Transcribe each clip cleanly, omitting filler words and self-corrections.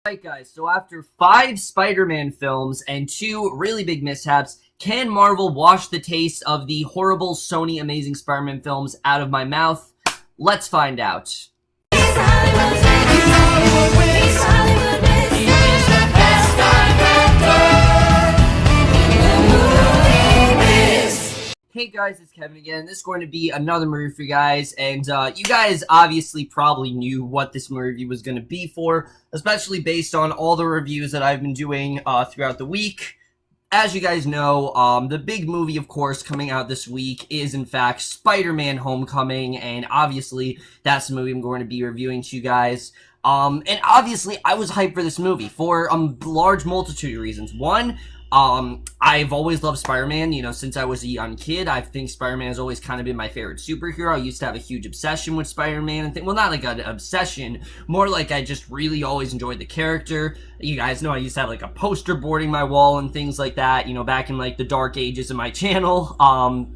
Alright guys, so after 5 Spider-Man films and 2 really big mishaps, can Marvel wash the taste of the horrible Sony Amazing Spider-Man films out of my mouth? Let's find out. Hey guys, it's Kevin again. This is going to be another movie for you guys, and you guys obviously probably knew what this movie review was going to be for, especially based on all the reviews that I've been doing throughout the week. As you guys know, the big movie, of course, coming out this week is, in fact, Spider-Man Homecoming, and obviously, that's the movie I'm going to be reviewing to you guys. And obviously, I was hyped for this movie for a large multitude of reasons. One, I've always loved Spider-Man, you know, since I was a young kid. I think Spider-Man has always kind of been my favorite superhero. I used to have a huge obsession with Spider-Man and well, not like an obsession, more like I just really always enjoyed the character. You guys know I used to have like a poster boarding my wall and things like that, you know, back in like the dark ages of my channel.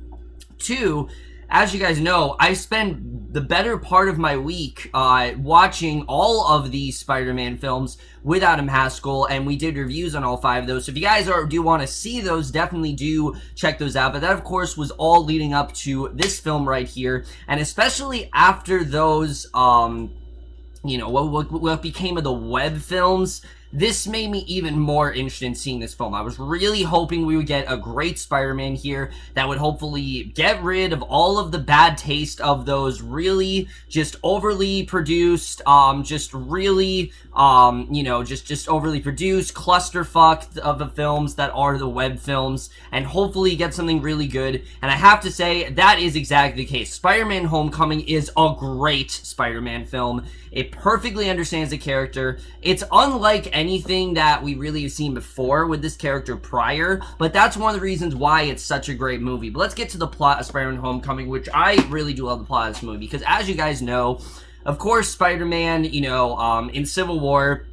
Two, as you guys know, I spent the better part of my week watching all of these Spider-Man films with Adam Haskell, and we did reviews on all 5 of those. So if you guys do want to see those, definitely do check those out. But that, of course, was all leading up to this film right here, and especially after those, you know, what became of the web films. This made me even more interested in seeing this film. I was really hoping we would get a great Spider-Man here that would hopefully get rid of all of the bad taste of those really just overly produced, just really, you know, just overly produced clusterfuck of the films that are the web films, and hopefully get something really good. And I have to say, that is exactly the case. Spider-Man Homecoming is a great Spider-Man film. It perfectly understands the character. It's unlike anything that we really have seen before with this character prior, but that's one of the reasons why it's such a great movie. But let's get to the plot of Spider-Man Homecoming, which I really do love the plot of this movie, because as you guys know, of course, Spider-Man, you know, in Civil War,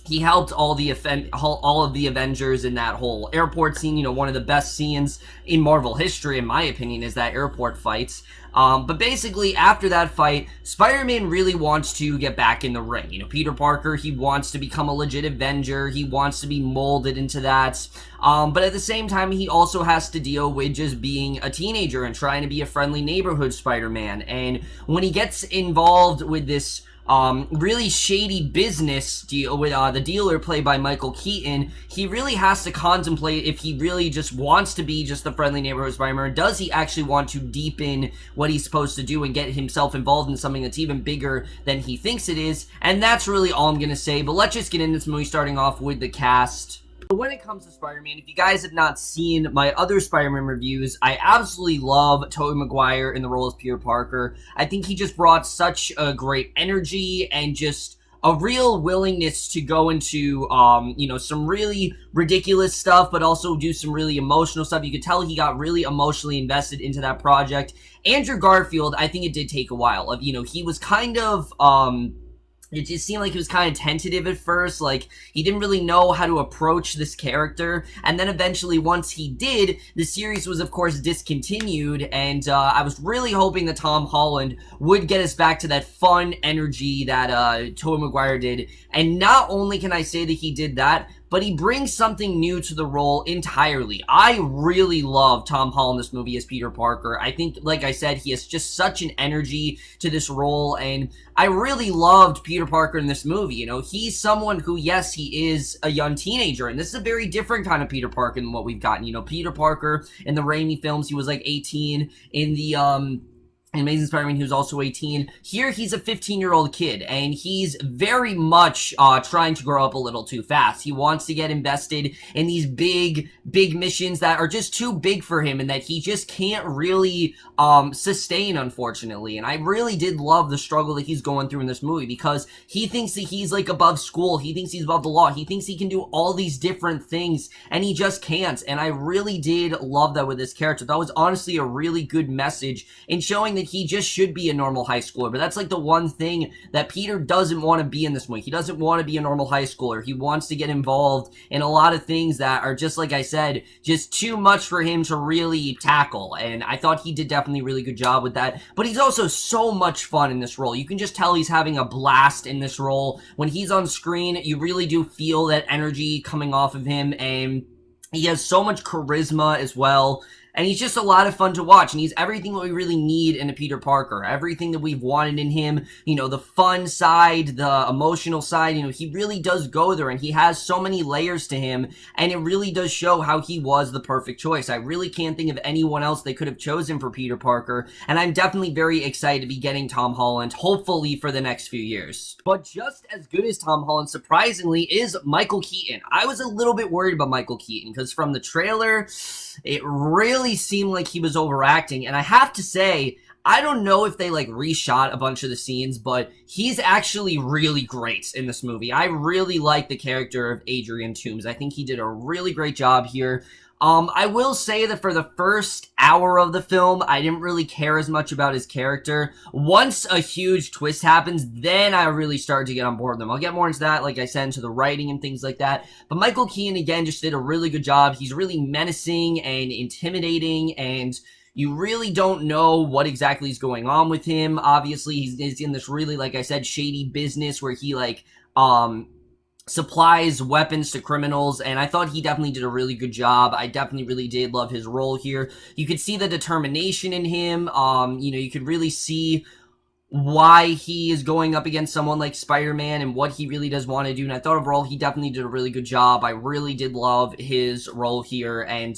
he helped all of the Avengers in that whole airport scene. You know, one of the best scenes in Marvel history, in my opinion, is that airport fight. But basically, after that fight, Spider-Man really wants to get back in the ring. You know, Peter Parker, he wants to become a legit Avenger. He wants to be molded into that. But at the same time, he also has to deal with just being a teenager and trying to be a friendly neighborhood Spider-Man. And when he gets involved with this really shady business deal with the dealer played by Michael Keaton, he really has to contemplate if he really just wants to be just the friendly neighborhood Spider-Man, or does he actually want to deepen what he's supposed to do and get himself involved in something that's even bigger than he thinks it is. And that's really all I'm gonna say, but let's just get into this movie, starting off with the cast. When it comes to Spider-Man, if you guys have not seen my other Spider-Man reviews, I absolutely love Tobey Maguire in the role of Peter Parker. I think he just brought such a great energy and just a real willingness to go into, you know, some really ridiculous stuff, but also do some really emotional stuff. You could tell he got really emotionally invested into that project. Andrew Garfield, I think it did take a while. You know, he was kind of, it just seemed like he was kind of tentative at first, like he didn't really know how to approach this character, and then eventually once he did, the series was of course discontinued, and I was really hoping that Tom Holland would get us back to that fun energy that Tobey Maguire did, and not only can I say that he did that, but he brings something new to the role entirely. I really love Tom Holland in this movie as Peter Parker. I think, like I said, he has just such an energy to this role, and I really loved Peter Parker in this movie. You know, he's someone who, yes, he is a young teenager, and this is a very different kind of Peter Parker than what we've gotten. You know, Peter Parker in the Raimi films, he was like 18. In the, Amazing Spider-Man, he was also 18. Here, he's a 15-year-old kid, and he's very much trying to grow up a little too fast. He wants to get invested in these big missions that are just too big for him and that he just can't really sustain, unfortunately. And I really did love the struggle that he's going through in this movie, because he thinks that he's, like, above school. He thinks he's above the law. He thinks he can do all these different things, and he just can't. And I really did love that with this character. That was honestly a really good message in showing that he just should be a normal high schooler, but that's like the one thing that Peter doesn't want to be in this movie. He doesn't want to be a normal high schooler. He wants to get involved in a lot of things that are just, like I said, just too much for him to really tackle, and I thought he did definitely a really good job with that. But he's also so much fun in this role. You can just tell he's having a blast in this role. When he's on screen, you really do feel that energy coming off of him, and he has so much charisma as well. And he's just a lot of fun to watch, and he's everything that we really need in a Peter Parker. Everything that we've wanted in him, you know, the fun side, the emotional side, you know, he really does go there, and he has so many layers to him, and it really does show how he was the perfect choice. I really can't think of anyone else they could have chosen for Peter Parker, and I'm definitely very excited to be getting Tom Holland, hopefully for the next few years. But just as good as Tom Holland, surprisingly, is Michael Keaton. I was a little bit worried about Michael Keaton, because from the trailer, it really seemed like he was overacting, and I have to say, I don't know if they like reshot a bunch of the scenes, but he's actually really great in this movie. I really like the character of Adrian Toomes. I think he did a really great job here. I will say that for the first hour of the film, I didn't really care as much about his character. Once a huge twist happens, then I really started to get on board with him. I'll get more into that, like I said, into the writing and things like that. But Michael Keaton, again, just did a really good job. He's really menacing and intimidating, and you really don't know what exactly is going on with him. Obviously, he's in this really, like I said, shady business where he, like, supplies weapons to criminals, and I thought he definitely did a really good job. I definitely really did love his role here. You could see the determination in him. You know, you could really see why he is going up against someone like Spider-Man and what he really does want to do, and I thought overall he definitely did a really good job. I really did love his role here, and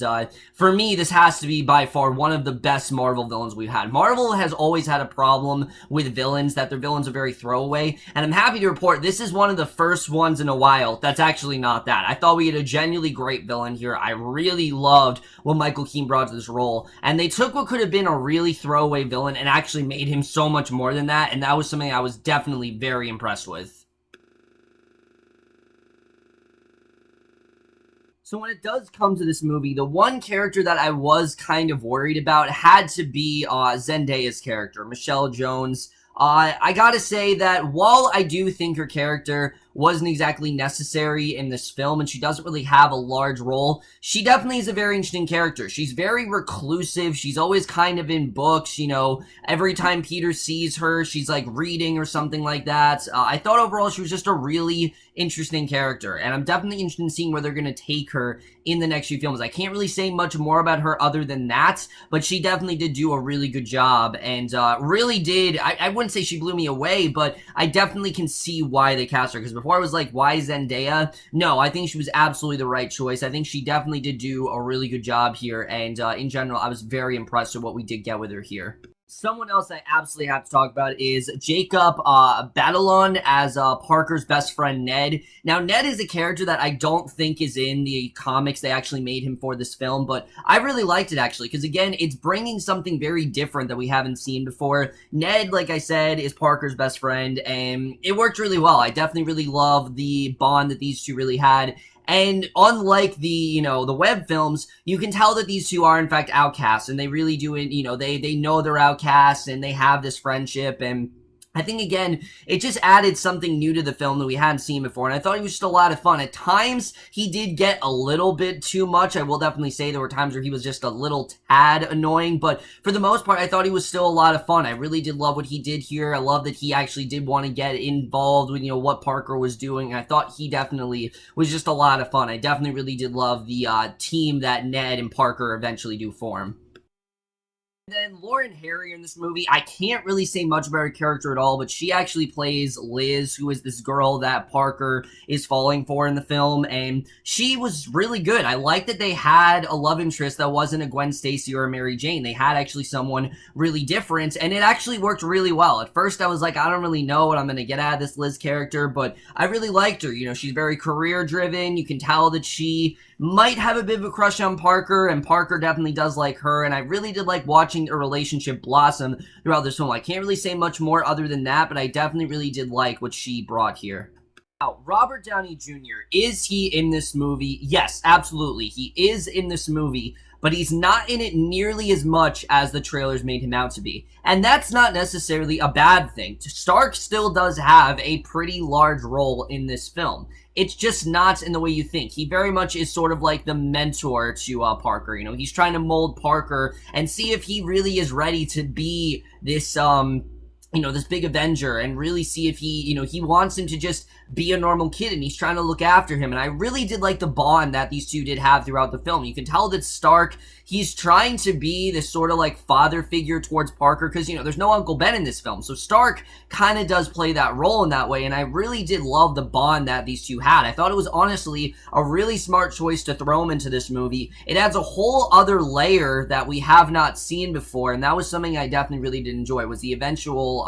for me, this has to be by far one of the best Marvel villains we've had. Marvel has always had a problem with villains, that their villains are very throwaway, and I'm happy to report this is one of the first ones in a while that's actually not that. I thought we had a genuinely great villain here. I really loved what Michael Keaton brought to this role, and they took what could have been a really throwaway villain and actually made him so much more than that, and that was something I was definitely very impressed with. So when it does come to this movie, the one character that I was kind of worried about had to be Zendaya's character, Michelle Jones. I gotta say that while I do think her character wasn't exactly necessary in this film, and she doesn't really have a large role, she definitely is a very interesting character. She's very reclusive. She's always kind of in books, you know. Every time Peter sees her, she's like reading or something like that. I thought overall she was just a really interesting character, and I'm definitely interested in seeing where they're going to take her in the next few films. I can't really say much more about her other than that, but she definitely did do a really good job, and really did, I wouldn't say she blew me away, but I definitely can see why they cast her, because before I was like, why Zendaya? No, I think she was absolutely the right choice. I think she definitely did do a really good job here, and in general, I was very impressed with what we did get with her here. Someone else I absolutely have to talk about is Jacob Batalon as Parker's best friend, Ned. Now, Ned is a character that I don't think is in the comics. They actually made him for this film, but I really liked it, actually, because, again, it's bringing something very different that we haven't seen before. Ned, like I said, is Parker's best friend, and it worked really well. I definitely really love the bond that these two really had. And unlike the, you know, the web films, you can tell that these two are, in fact, outcasts, and they really do it, you know, they know they're outcasts, and they have this friendship, and I think, again, it just added something new to the film that we hadn't seen before, and I thought he was just a lot of fun. At times, he did get a little bit too much. I will definitely say there were times where he was just a little tad annoying, but for the most part, I thought he was still a lot of fun. I really did love what he did here. I love that he actually did want to get involved with, you know, what Parker was doing, and I thought he definitely was just a lot of fun. I definitely really did love the team that Ned and Parker eventually do form. Then Lauren Harrier in this movie, I can't really say much about her character at all, but she actually plays Liz, who is this girl that Parker is falling for in the film, and she was really good. I like that they had a love interest that wasn't a Gwen Stacy or a Mary Jane. They had actually someone really different, and it actually worked really well. At first, I was like, I don't really know what I'm going to get out of this Liz character, but I really liked her. You know, she's very career-driven. You can tell that she might have a bit of a crush on Parker, and Parker definitely does like her, and I really did like watching a relationship blossom throughout this film. I can't really say much more other than that, but I definitely really did like what she brought here. Now, Robert Downey Jr., is he in this movie? Yes, absolutely. He is in this movie, but he's not in it nearly as much as the trailers made him out to be. And that's not necessarily a bad thing. Stark still does have a pretty large role in this film. It's just not in the way you think. He very much is sort of like the mentor to Parker. You know, he's trying to mold Parker and see if he really is ready to be this, you know, this big Avenger, and really see if he, you know, he wants him to just be a normal kid, and he's trying to look after him. And I really did like the bond that these two did have throughout the film. You can tell that Stark, he's trying to be this sort of like father figure towards Parker, because, you know, there's no Uncle Ben in this film. So Stark kind of does play that role in that way, and I really did love the bond that these two had. I thought it was honestly a really smart choice to throw him into this movie. It adds a whole other layer that we have not seen before, and that was something I definitely really did enjoy, was the eventual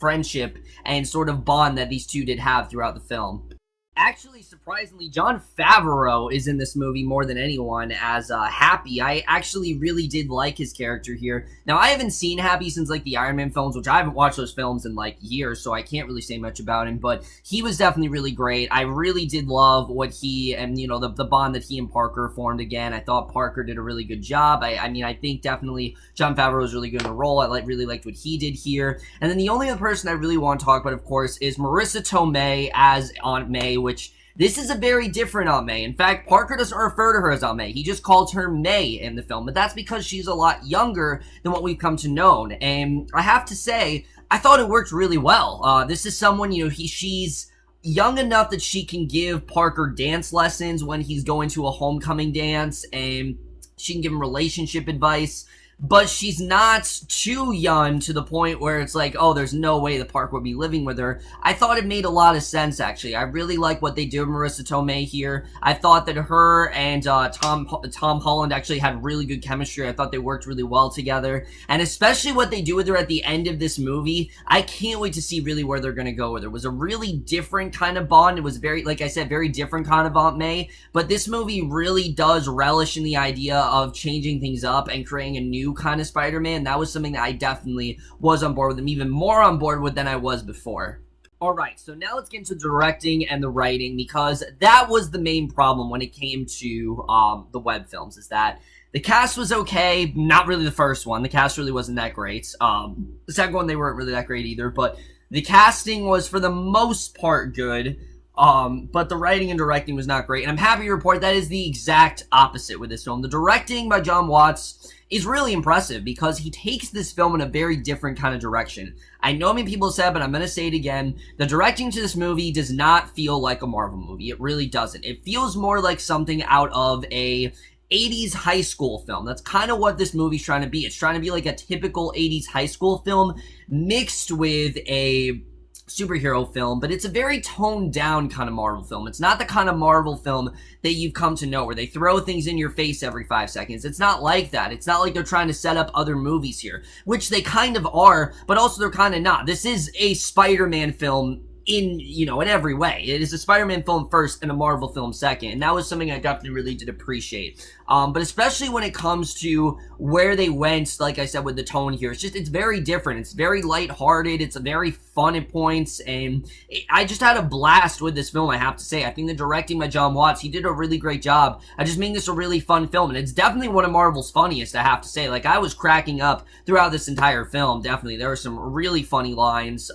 friendship and sort of bond that these two did have throughout the film. Actually, surprisingly, Jon Favreau is in this movie more than anyone as Happy. I actually really did like his character here. Now, I haven't seen Happy since, like, the Iron Man films, which I haven't watched those films in, like, years, so I can't really say much about him, but he was definitely really great. I really did love what he and, you know, the bond that he and Parker formed again. I thought Parker did a really good job. I mean, I think definitely Jon Favreau was really good in the role. I really liked what he did here. And then the only other person I really want to talk about, of course, is Marissa Tomei as Aunt May, which this is a very different Aunt May. In fact, Parker doesn't refer to her as Aunt May. He just calls her May in the film, but that's because she's a lot younger than what we've come to know. And I have to say, I thought it worked really well. This is someone, you know, she's young enough that she can give Parker dance lessons when he's going to a homecoming dance, and she can give him relationship advice. But she's not too young to the point where it's like, oh, there's no way the Park would be living with her. I thought it made a lot of sense, actually. I really like what they did with Marissa Tomei here. I thought that her and Tom Holland actually had really good chemistry. I thought they worked really well together. And especially what they do with her at the end of this movie, I can't wait to see really where they're going to go with her. It was a really different kind of bond. It was very, like I said, very different kind of Aunt May. But this movie really does relish in the idea of changing things up and creating a new kind of Spider-Man. That was something that I definitely was on board with, them even more on board with than I was before. Alright, so now let's get into directing and the writing, because that was the main problem when it came to the web films, is that the cast was okay, not really the first one. The cast really wasn't that great. The second one, they weren't really that great either, but the casting was for the most part good. But the writing and directing was not great, and I'm happy to report that is the exact opposite with this film. The directing by Jon Watts is really impressive, because he takes this film in a very different kind of direction. I know many people said, but I'm going to say it again. The directing to this movie does not feel like a Marvel movie. It really doesn't. It feels more like something out of a 80s high school film. That's kind of what this movie's trying to be. It's trying to be like a typical 80s high school film mixed with a superhero film, but it's a very toned down kind of Marvel film. It's not the kind of Marvel film that you've come to know, where they throw things in your face every 5 seconds. It's not like that. It's not like they're trying to set up other movies here, which they kind of are, but also they're kind of not. This is a Spider-Man film in, you know, in every way. It is a Spider-Man film first and a Marvel film second, and that was something I definitely really did appreciate. But especially when it comes to where they went, like I said, with the tone here, it's very different. It's very lighthearted. It's very fun at points, and I just had a blast with this film, I have to say. I think the directing by Jon Watts, he did a really great job. I just made this a really fun film, and it's definitely one of Marvel's funniest, I have to say. Like, I was cracking up throughout this entire film, definitely. There were some really funny lines,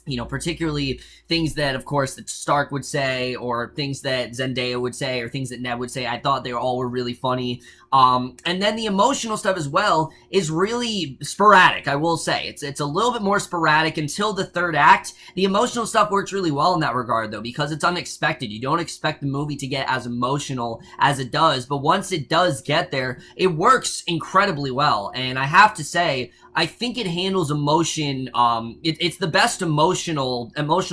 you know, particularly things that, of course, that Stark would say, or things that Zendaya would say, or things that Ned would say. I thought they all were really funny. And then the emotional stuff as well is really sporadic, I will say. It's a little bit more sporadic until the third act. The emotional stuff works really well in that regard, though, because it's unexpected. You don't expect the movie to get as emotional as it does, but once it does get there, it works incredibly well. And I have to say, I think it handles emotion, it's the best emotional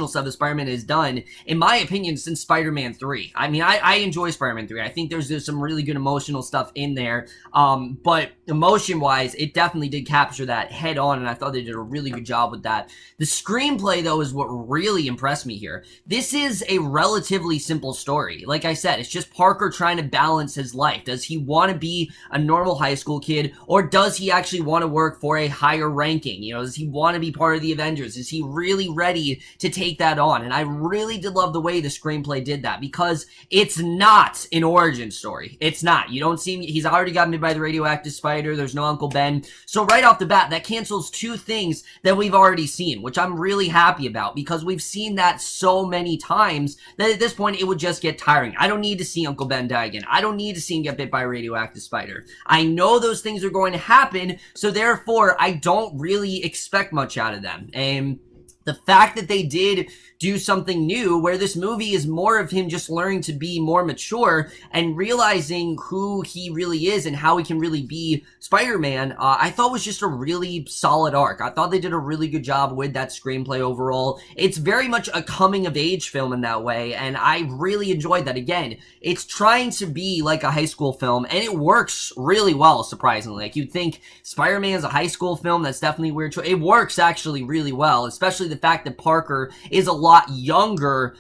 stuff that Spider-Man has done, in my opinion, since Spider-Man 3. I mean, I enjoy Spider-Man 3. I think there's some really good emotional stuff in there, but emotion-wise, it definitely did capture that head on, and I thought they did a really good job with that. The screenplay, though, is what really impressed me here. This is a relatively simple story. Like I said, it's just Parker trying to balance his life. Does he want to be a normal high school kid, or does he actually want to work for a higher ranking? You know, does he want to be part of the Avengers? Is he really really ready to take that on. And I really did love the way the screenplay did that, because it's not an origin story. It's not. You don't see him. He's already got bit by the radioactive spider. There's no Uncle Ben. So right off the bat, that cancels two things that we've already seen, which I'm really happy about, because we've seen that so many times that at this point it would just get tiring. I don't need to see Uncle Ben die again. I don't need to see him get bit by a radioactive spider. I know those things are going to happen, so therefore I don't really expect much out of them. And the fact that they did do something new, where this movie is more of him just learning to be more mature and realizing who he really is and how he can really be Spider-Man, I thought was just a really solid arc. I thought they did a really good job with that screenplay overall. It's very much a coming-of-age film in that way, and I really enjoyed that. Again, it's trying to be like a high school film, and it works really well, surprisingly. Like, you'd think Spider-Man is a high school film, that's definitely a weird choice. It works actually really well, especially the fact that Parker is a lot younger.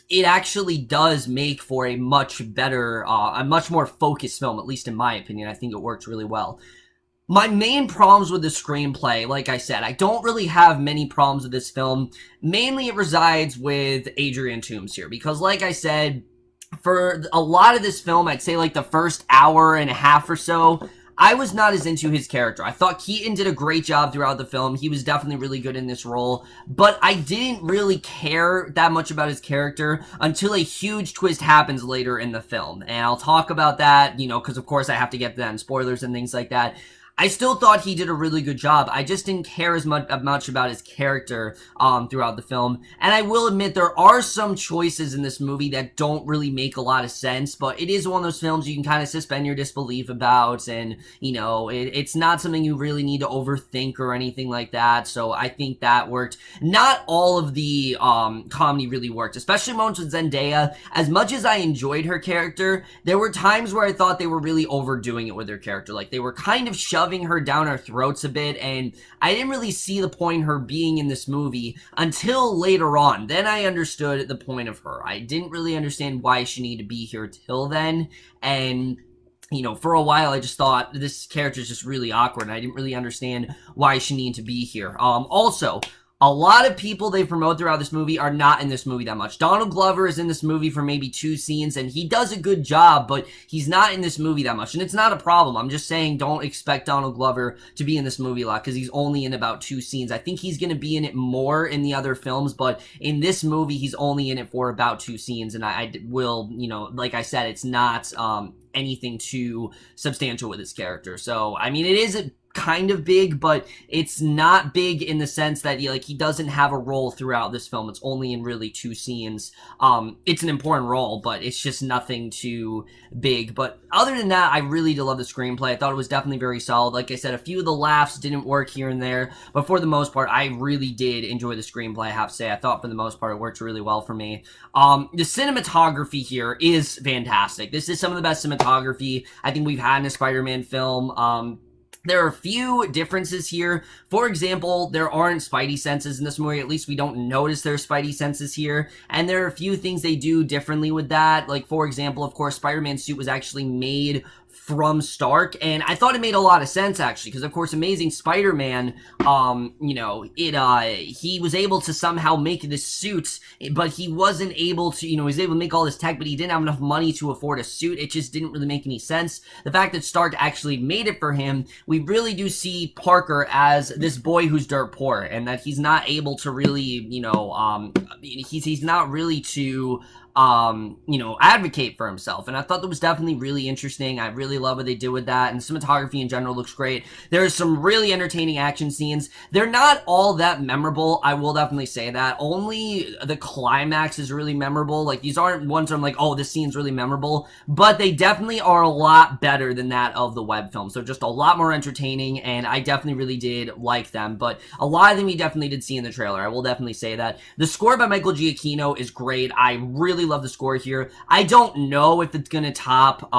It actually does make for a much better, a much more focused film, at least in my opinion. I think it works really well. My main problems with the screenplay, like I said, I don't really have many problems with this film. Mainly it resides with Adrian Toomes here, because like I said, for a lot of this film, I'd say like the first hour and a half or so, I was not as into his character. I thought Keaton did a great job throughout the film. He was definitely really good in this role, but I didn't really care that much about his character until a huge twist happens later in the film. And I'll talk about that, you know, because of course I have to get to that in spoilers and things like that. I still thought he did a really good job. I just didn't care as much about his character throughout the film. And I will admit there are some choices in this movie that don't really make a lot of sense, but it is one of those films you can kind of suspend your disbelief about, and, you know, it's not something you really need to overthink or anything like that, so I think that worked. Not all of the comedy really worked, especially moments with Zendaya. As much as I enjoyed her character, there were times where I thought they were really overdoing it with her character. Like, they were kind of shoving her down our throats a bit, and I didn't really see the point in her being in this movie until later on. Then I understood the point of her. I didn't really understand why she needed to be here till then, and you know, for a while I just thought this character is just really awkward, and I didn't really understand why she needed to be here. Also, a lot of people they promote throughout this movie are not in this movie that much. Donald Glover is in this movie for maybe 2 scenes, and he does a good job, but he's not in this movie that much, and it's not a problem. I'm just saying don't expect Donald Glover to be in this movie a lot, because he's only in about 2 scenes. I think he's going to be in it more in the other films, but in this movie, he's only in it for about 2 scenes, and I will, you know, like I said, it's not anything too substantial with his character. So, I mean, it is kind of big, but it's not big in the sense that he doesn't have a role throughout this film. It's only in really 2 scenes. It's an important role, but it's just nothing too big. But other than that, I really did love the screenplay. I thought it was definitely very solid. Like I said, a few of the laughs didn't work here and there, but for the most part, I really did enjoy the screenplay, I have to say. I thought for the most part it worked really well for me. The cinematography here is fantastic. This is some of the best cinematography I think we've had in a Spider-Man film. There are a few differences here. For example, there aren't Spidey senses in this movie. At least we don't notice there's Spidey senses here. And there are a few things they do differently with that. Like, for example, of course, Spider-Man's suit was actually made from Stark, and I thought it made a lot of sense, actually, because, of course, Amazing Spider-Man, he was able to somehow make this suit, but he wasn't able to, he was able to make all this tech, but he didn't have enough money to afford a suit. It just didn't really make any sense. The fact that Stark actually made it for him, we really do see Parker as this boy who's dirt poor, and that he's not able to really, he's not really to advocate for himself. And I thought that was definitely really interesting. I really love what they did with that, and cinematography in general looks great. There's some really entertaining action scenes. They're not all that memorable, I will definitely say that. Only the climax is really memorable. Like, these aren't ones where I'm like, oh, this scene's really memorable, but they definitely are a lot better than that of the web films. They're just a lot more entertaining, and I definitely really did like them, but a lot of them you definitely did see in the trailer. I will definitely say that. The score by Michael Giacchino is great. I really love the score here. I don't know if it's gonna top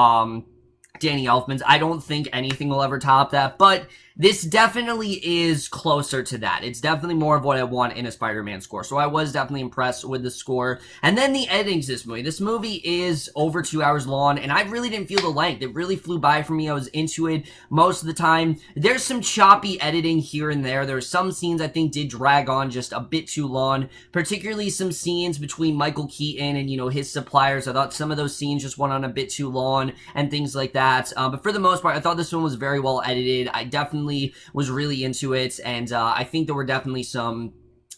Danny Elfman's. I don't think anything will ever top that, but this definitely is closer to that. It's definitely more of what I want in a Spider-Man score. So I was definitely impressed with the score. And then the editing to this movie. This movie is over 2 hours long, and I really didn't feel the length. It really flew by for me. I was into it most of the time. There's some choppy editing here and there. There are some scenes I think did drag on just a bit too long, particularly some scenes between Michael Keaton and, his suppliers. I thought some of those scenes just went on a bit too long and things like that. But for the most part, I thought this one was very well edited. I definitely was really into it, and I think there were definitely some,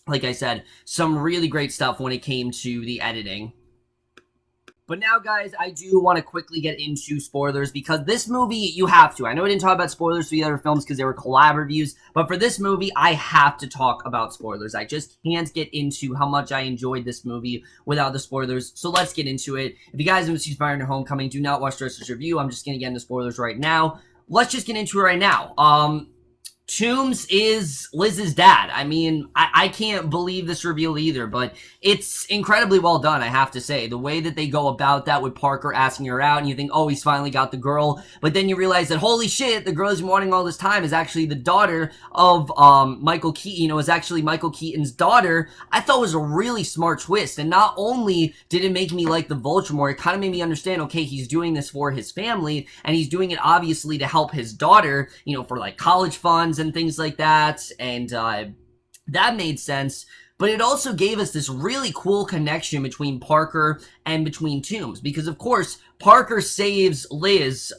like I said, some really great stuff when it came to the editing. But now, guys, I do want to quickly get into spoilers, because this movie, you have to. I know I didn't talk about spoilers for the other films because they were collab reviews, but for this movie, I have to talk about spoilers. I just can't get into how much I enjoyed this movie without the spoilers, so let's get into it. If you guys haven't seen Spider-Man Homecoming, do not watch the rest of this review. I'm just going to get into spoilers right now. Let's just get into it right now. Toomes is Liz's dad. I mean, I can't believe this reveal either, but it's incredibly well done, I have to say. The way that they go about that with Parker asking her out, and you think, oh, he's finally got the girl, but then you realize that, holy shit, the girl he's been wanting all this time is actually the daughter of Michael Keaton, is actually Michael Keaton's daughter. I thought it was a really smart twist, and not only did it make me like the Vulture more, it kind of made me understand, okay, he's doing this for his family, and he's doing it obviously to help his daughter, for like college funds and things like that, and that made sense. But it also gave us this really cool connection between Parker and between Toomes, because of course Parker saves Liz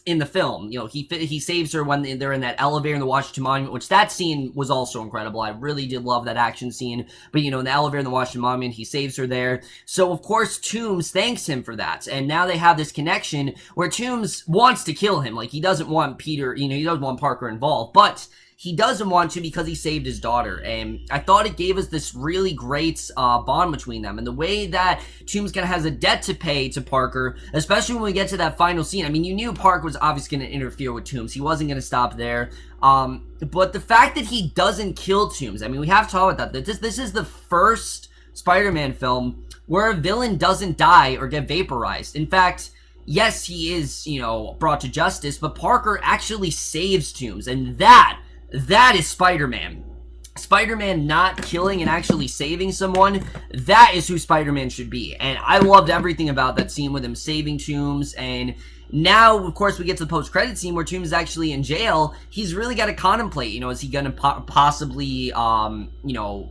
in the film. He saves her when they're in that elevator in the Washington Monument, which that scene was also incredible. I really did love that action scene. But in the elevator in the Washington Monument, he saves her there. So of course Toomes thanks him for that, and now they have this connection where Toomes wants to kill him. Like, he doesn't want Peter, he doesn't want Parker involved, but he doesn't want to because he saved his daughter, and I thought it gave us this really great bond between them, and the way that Toomes kind of has a debt to pay to Parker, especially when we get to that final scene. I mean, you knew Parker was obviously going to interfere with Toomes. He wasn't going to stop there, but the fact that he doesn't kill Toomes, I mean, we have to talk about that. This is the first Spider-Man film where a villain doesn't die or get vaporized. In fact, yes, he is, brought to justice, but Parker actually saves Toomes, and that is Spider-Man. Spider-Man not killing and actually saving someone, that is who Spider-Man should be. And I loved everything about that scene with him saving Toomes. And now, of course, we get to the post-credit scene where Toomes is actually in jail. He's really got to contemplate, is he going to possibly,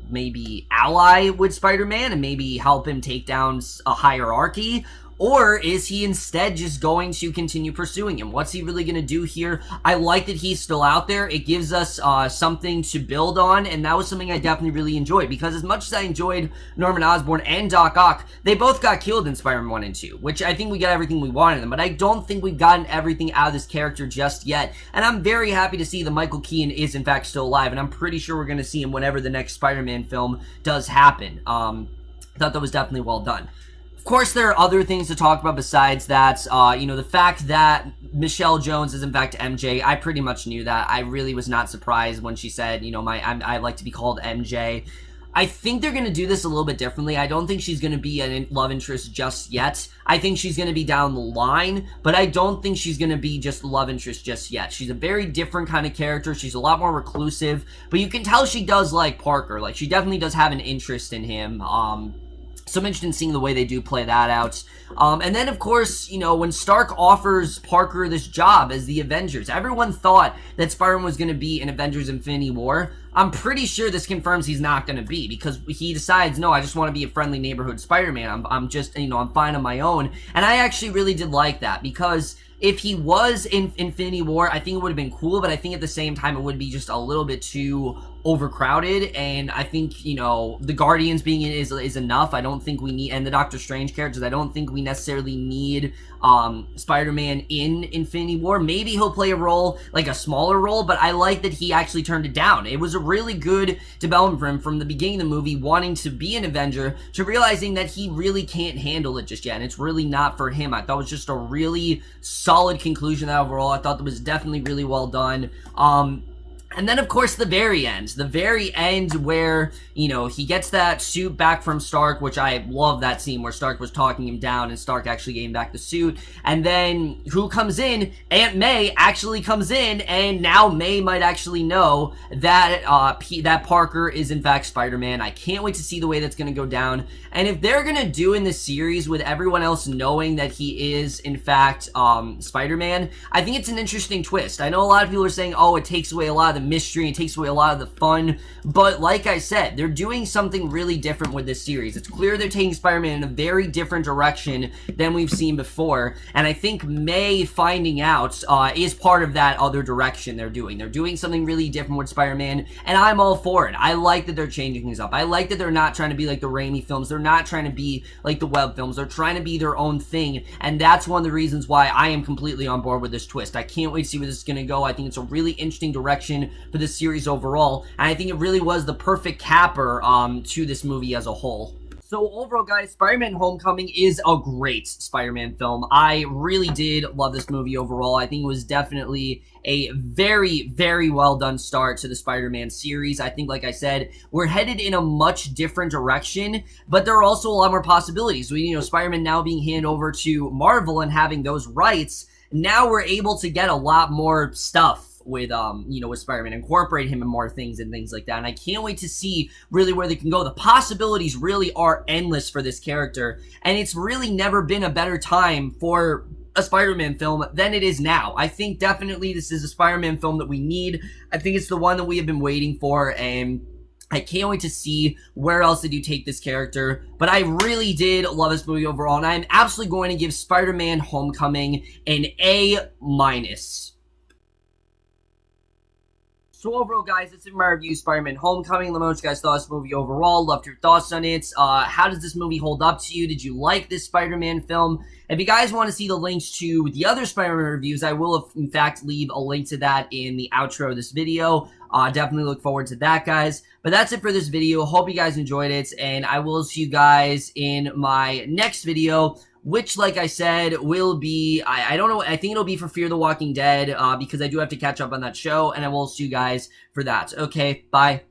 maybe ally with Spider-Man and maybe help him take down a hierarchy? Or is he instead just going to continue pursuing him? What's he really going to do here? I like that he's still out there. It gives us something to build on, and that was something I definitely really enjoyed, because as much as I enjoyed Norman Osborn and Doc Ock, they both got killed in Spider-Man 1 and 2, which I think we got everything we wanted them, but I don't think we've gotten everything out of this character just yet, and I'm very happy to see that Michael Keaton is in fact still alive, and I'm pretty sure we're going to see him whenever the next Spider-Man film does happen. I thought that was definitely well done. Of course, there are other things to talk about besides that. The fact that Michelle Jones is in fact MJ, I pretty much knew that. I really was not surprised when she said, I like to be called MJ. I think they're going to do this a little bit differently. I don't think she's going to be a love interest just yet. I think she's going to be down the line, but I don't think she's going to be just a love interest just yet. She's a very different kind of character. She's a lot more reclusive, but you can tell she does like Parker. Like, she definitely does have an interest in him. So I'm interested in seeing the way they do play that out. And then, of course, when Stark offers Parker this job as the Avengers, everyone thought that Spider-Man was going to be in Avengers Infinity War. I'm pretty sure this confirms he's not going to be, because he decides, no, I just want to be a friendly neighborhood Spider-Man. I'm just, I'm fine on my own. And I actually really did like that, because if he was in Infinity War, I think it would have been cool, but I think at the same time it would be just a little bit too overcrowded, and I think, the Guardians being in is enough. I don't think we need, and the Doctor Strange characters, I don't think we necessarily need Spider-Man in Infinity War. Maybe he'll play a role, like a smaller role, but I like that he actually turned it down. It was a really good development for him from the beginning of the movie, wanting to be an Avenger, to realizing that he really can't handle it just yet, and it's really not for him. I thought it was just a really solid conclusion overall. I thought that was definitely really well done. And then, of course, the very end where, you know, he gets that suit back from Stark, which I love that scene where Stark was talking him down and Stark actually gave him back the suit. And then who comes in? Aunt May actually comes in, and now May might actually know that that Parker is in fact Spider-Man. I can't wait to see the way that's going to go down. And if they're going to do in this series with everyone else knowing that he is in fact Spider-Man, I think it's an interesting twist. I know a lot of people are saying, oh, it takes away a lot of the mystery, it takes away a lot of the fun, but like I said, they're doing something really different with this series. It's clear they're taking Spider-Man in a very different direction than we've seen before, and I think May finding out is part of that other direction they're doing. They're doing something really different with Spider-Man, and I'm all for it. I like that they're changing things up. I like that they're not trying to be like the Raimi films. They're not trying to be like the Webb films. They're trying to be their own thing, and that's one of the reasons why I am completely on board with this twist. I can't wait to see where this is going to go. I think it's a really interesting direction for this series overall, and I think it really was the perfect capper to this movie as a whole. So overall, guys, Spider-Man Homecoming is a great Spider-Man film. I really did love this movie overall. I think it was definitely a very, very well done start to the Spider-Man series. I think, like I said, we're headed in a much different direction, but there are also a lot more possibilities. You know, Spider-Man now being handed over to Marvel and having those rights, now we're able to get a lot more stuff with, you know, with Spider-Man, incorporate him in more things and things like that, and I can't wait to see really where they can go. The possibilities really are endless for this character, and it's really never been a better time for a Spider-Man film than it is now. I think definitely this is a Spider-Man film that we need. I think it's the one that we have been waiting for, and I can't wait to see where else did you take this character, but I really did love this movie overall, and I'm absolutely going to give Spider-Man Homecoming an A-. So overall, guys, that's in my review, Spider-Man Homecoming. Let me know what you guys thought of this movie overall. Loved your thoughts on it. How does this movie hold up to you? Did you like this Spider-Man film? If you guys want to see the links to the other Spider-Man reviews, I will, in fact, leave a link to that in the outro of this video. Definitely look forward to that, guys. But that's it for this video. Hope you guys enjoyed it, and I will see you guys in my next video, which, like I said, will be, I don't know, I think it'll be for Fear the Walking Dead, because I do have to catch up on that show, and I will see you guys for that. Okay, bye.